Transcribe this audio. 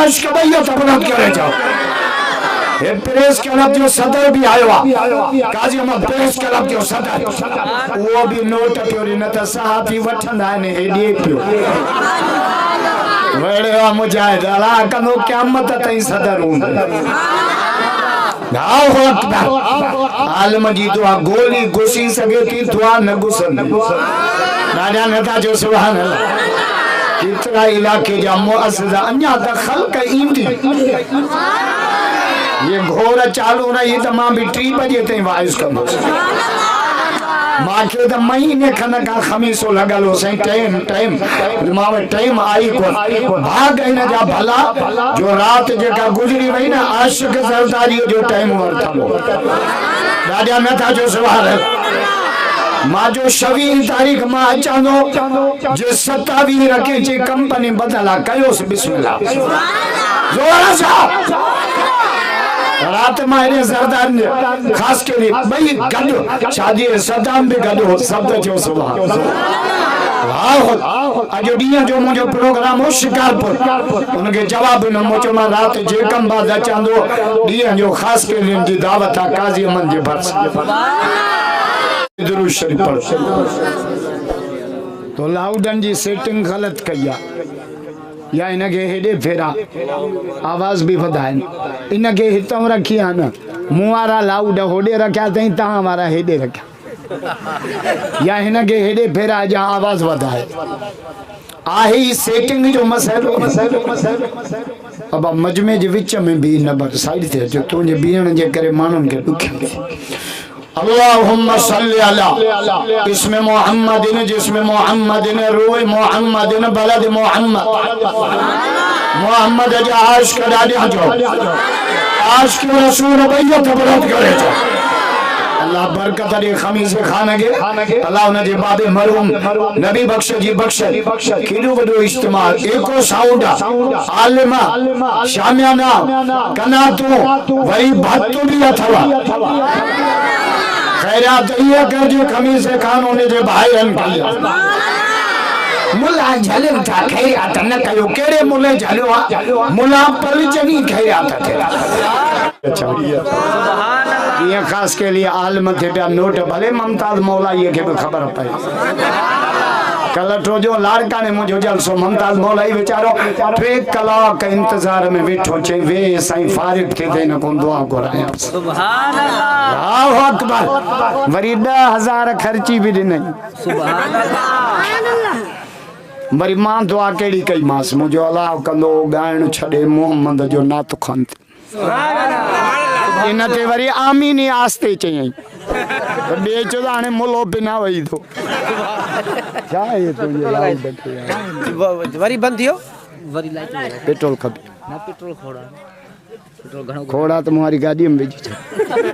आश के भैया तबरत करे जाओ ये प्रेस क्लब जो सदर भी आयो काजी अहमद प्रेस क्लब जो सदर वो भी नोट पियो न त साहबी वठंदा ने हेडी पियो वड़े मुजाहिद अला कनो क़यामत ताईं सदर हूंदो गाओ हो अकबर आलम जी दुआ गोली घुसी सके थी दुआ न घुसन राजा नथा जो सुभान अल्लाह कितना इलाके जा मुअस्सिसा अन्या दखल कईंदी ये घोर चालू रही तो मां भी 3 बजे ताईं वाइस कंदो माखे तो महीने खन का खमीसो लगल हो सही टाइम मां टाइम आई को भाग इन जा भला जो रात जेका गुजरी वई ना आशिक सरदारी जो टाइम वरथलो राजा नथा जो सुभान मां जो 26 तारीख मां अचांदो जो 27 रखे जी कंपनी बदला कयोस बिस्मिल्लाह जोर से रात में सरदार ने खास के लिए भाई गडो शादी सदाम भी गडो शब्द जो सुभान अजो दिया जो मुझे प्रोग्राम हो शिकारपुर उनके जवाब न मुझे मां रात जे कम बाद अचांदो दिया जो खास के लिए जी दावत आ काजी अमन जे भरस दुरूद शरीफ पढ़ तो लाउडन जी सेटिंग गलत कया या इनके हेडे फेरा आवाज भी वधाइन इनके हितम रखी है ना मुआरा लाउड होडे रखा तई ता हमारा हेडे रखा या इनके हेडे फेरा जा आवाज वधाए आही सेटिंग जो मसलो अब मजमे जे विच में भी नंबर साइड थे जो तुझे बीहण जे करे मानुन के दुख अल्लाहुम्मा सल्ली अला इसमें मोहम्मदिन जिसमें मोहम्मदिन रूह मोहम्मदिन बलद मोहम्मद मोहम्मद जा आशिक डाडिया जो आशिक रसूल भैया तबरत करे जो अल्लाह बरकत दे खमीस खाने के अल्लाह ने जे बाबे मरहूम नबी बख्श जी बख्श किडो वडो इस्तेमाल एको साउंड आलिमा शामियाना कनातू वही भत्तू भी अथवा खैरात ये कर जो खमीस खानों ने जे भाईरन किया मुला झलन था खैरात न कयो केड़े मुले झलो मुला पलचनी खैरात थे सुभान अल्लाह ये खास के लिए आलम थे पे नोट भले मुमताज मौला ये के खबर पाई कलटो जो लाड़का ने मुझे जलसो मुमताज मौला ही बेचारो 3 कलाक इंतजार में बैठो चे वे साईं फारिग थे देन को दुआ कराया सुभान अल्लाह अल्लाहु अकबर वरी 10,000 खर्ची भी नहीं सुभान अल्लाह वरी मां दुआ केड़ी कई मास मुझे अल्लाह कंदो गायण छडे मोहम्मद जो नात खन सुभान अल्लाह इन ते वरी आमीन आस्ते चई बे चोदाने मुलो बिना वई तो क्या है तो ये लाइट बैठे वरी बंद थियो वरी लाइट पेट्रोल खपे ना पेट्रोल खोड़ा तो तुम्हारी गाड़ी में भेजी